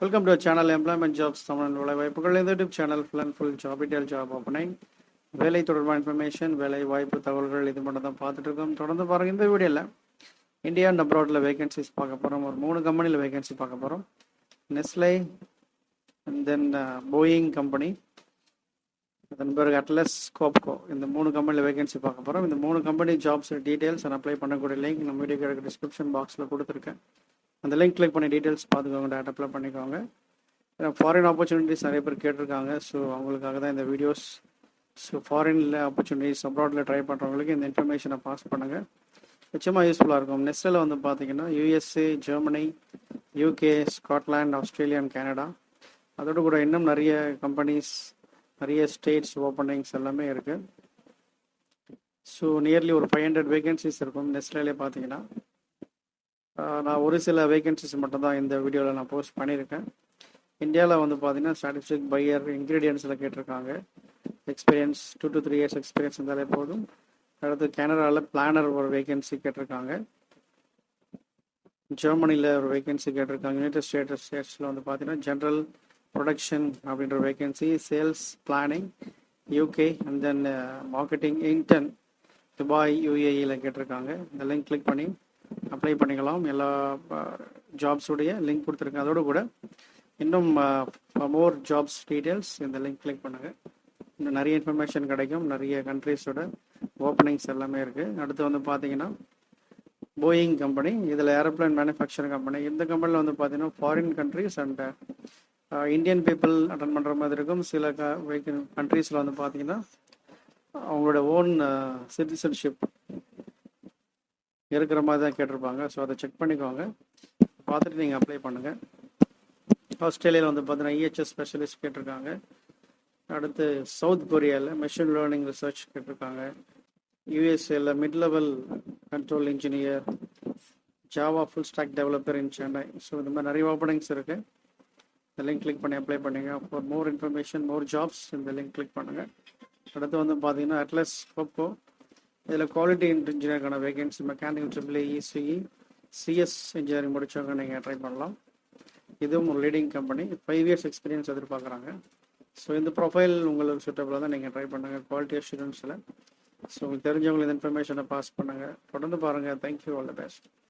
Welcome to channel employment jobs Tamil வேலைவாய்ப்புகள். இந்த YouTube channel full and full job detail, job opening, வேலை தொடர்பான information, வேலை வாய்ப்பு தகவல்கள் இது மட்டும் தான் பார்த்துட்டு இருக்கோம். தொடர்ந்து பாருங்கள். இந்த வீடியோவில் இந்தியா அண்ட் அப்ராடில் வேகன்சிஸ் பார்க்க போகிறோம். ஒரு 3 கம்பெனியில் வேகன்சி பார்க்க போகிறோம். Nestle, and then Boeing company, அதன் பிறகு அட்லஸ், கோப்கோ, இந்த 3 கம்பெனியில் வேகன்சி பார்க்க போகிறோம். இந்த 3 company jobs details and apply பண்ணக்கூடிய லிங்க் நம்ம வீடியோ டிஸ்கிரிப்ஷன் பாக்ஸில் கொடுத்துருக்கேன். அந்த லிங்க் கிளிக் பண்ணி டீட்டெயில்ஸ் பார்த்துக்கோங்க, டேட்டா அப்ளை பண்ணிக்கோங்க. ஃபாரின் ஆப்பர்ச்சுனிட்டிஸ் நிறைய பேர் கேட்டிருக்காங்க. ஸோ அவங்களுக்காக தான் இந்த வீடியோஸ். ஸோ ஃபாரினில் ஆப்பர்ச்சுனிட்டிஸ், அப்ராடில் ட்ரை பண்ணுறவங்களுக்கு இந்த இன்ஃபர்மேஷனை பாஸ் பண்ணுங்கள், நிச்சயமாக யூஸ்ஃபுல்லாக இருக்கும். நெஸ்டில் வந்து பார்த்தீங்கன்னா USA, Germany, UK, Scotland, Australia and Canada, அதோடு கூட இன்னும் நிறைய கம்பெனிஸ், நிறைய ஸ்டேட்ஸ் ஓப்பனிங்ஸ் எல்லாமே இருக்குது. ஸோ நியர்லி ஒரு 500 வேகன்சிஸ் இருக்கும் நெஸ்ட்லேயே பார்த்தீங்கன்னா. நான் ஒரு சில வேகன்சிஸ் மட்டும் தான் இந்த வீடியோவில் நான் போஸ்ட் பண்ணியிருக்கேன். இந்தியாவில் வந்து பார்த்தீங்கன்னா ஸ்டாட்டிஸ்டிக் பையர், இன்க்ரீடியன்ஸில் கேட்டிருக்காங்க. எக்ஸ்பீரியன்ஸ் 2 to 3 years எக்ஸ்பீரியன்ஸ் இருந்தாலே போதும். அடுத்து கனடாவில் பிளானர் ஒரு வேகன்சி கேட்டிருக்காங்க. ஜெர்மனியில் ஒரு வேகன்சி கேட்டிருக்காங்க. யுனைடெட் ஸ்டேட்ஸில் வந்து பார்த்தீங்கன்னா ஜென்ரல் ப்ரொடக்ஷன் அப்படின்ற vacancy, sales planning UK, and then marketing intern Dubai யூஏஇயில் கேட்டிருக்காங்க. இந்த லிங்க் கிளிக் பண்ணி அப்ளை பண்ணிக்கலாம். எல்லா ஜாப்ஸுடைய லிங்க் கொடுத்துருக்கேன். அதோடு கூட இன்னும் மோர் ஜாப்ஸ் டீட்டெயில்ஸ் இந்த லிங்க் கிளிக் பண்ணுங்கள். இன்னும் நிறைய இன்ஃபர்மேஷன் கிடைக்கும். நிறைய கண்ட்ரீஸோட ஓப்பனிங்ஸ் எல்லாமே இருக்குது. அடுத்து வந்து பார்த்தீங்கன்னா போயிங் கம்பெனி, இதில் ஏரோப்ளைன் மேனுஃபேக்சரிங் கம்பெனி. இந்த கம்பெனியில் வந்து பார்த்தீங்கன்னா foreign countries and Indian people attend பண்ணுற மாதிரி இருக்கும். சில கண்ட்ரீஸில் வந்து பார்த்தீங்கன்னா அவங்களோட ஓன் சிட்டிசன்ஷிப் இருக்கிற மாதிரி தான் கேட்டிருப்பாங்க. ஸோ அதை செக் பண்ணிக்கோங்க, பார்த்துட்டு நீங்கள் அப்ளை பண்ணுங்கள். ஆஸ்திரேலியாவில் வந்து பார்த்தீங்கன்னா இஹெச்எஸ் ஸ்பெஷலிஸ்ட் கேட்டிருக்காங்க. அடுத்து சவுத் கொரியாவில் மெஷின் லேர்னிங் ரிசர்ச் கேட்டிருக்காங்க. யூஎஸ்ஏல mid level control engineer, Java full stack developer in Chennai. So இந்த மாதிரி நிறைய ஓப்பனிங்ஸ் இருக்குது. இந்த லிங்க் கிளிக் பண்ணி அப்ளை பண்ணுங்கள். For more information, more jobs இந்த லிங்க் கிளிக் பண்ணுங்கள். அடுத்து வந்து பார்த்தீங்கன்னா அட்லஸ், கோப்கோ, இதில் குவாலிட்டி இன்ஜினியருக்கான vacancy, mechanical triple ECE, CS engineering முடிச்சவங்க நீங்கள் ட்ரை பண்ணலாம். இதுவும் ஒரு லீடிங் கம்பெனி. 5 years எக்ஸ்பீரியன்ஸ் எதிர்பார்க்குறாங்க. ஸோ இந்த ப்ரொஃபைல் உங்களுக்கு சூட்டபிளாக தான் நீங்கள் ட்ரை பண்ணுங்கள், குவாலிட்டி அஷூரன்ஸில். ஸோ உங்களுக்கு தெரிஞ்சவங்களுக்கு இந்த இன்ஃபர்மேஷனை பாஸ் பண்ணுங்கள். தொடர்ந்து பாருங்கள். Thank you, all the best.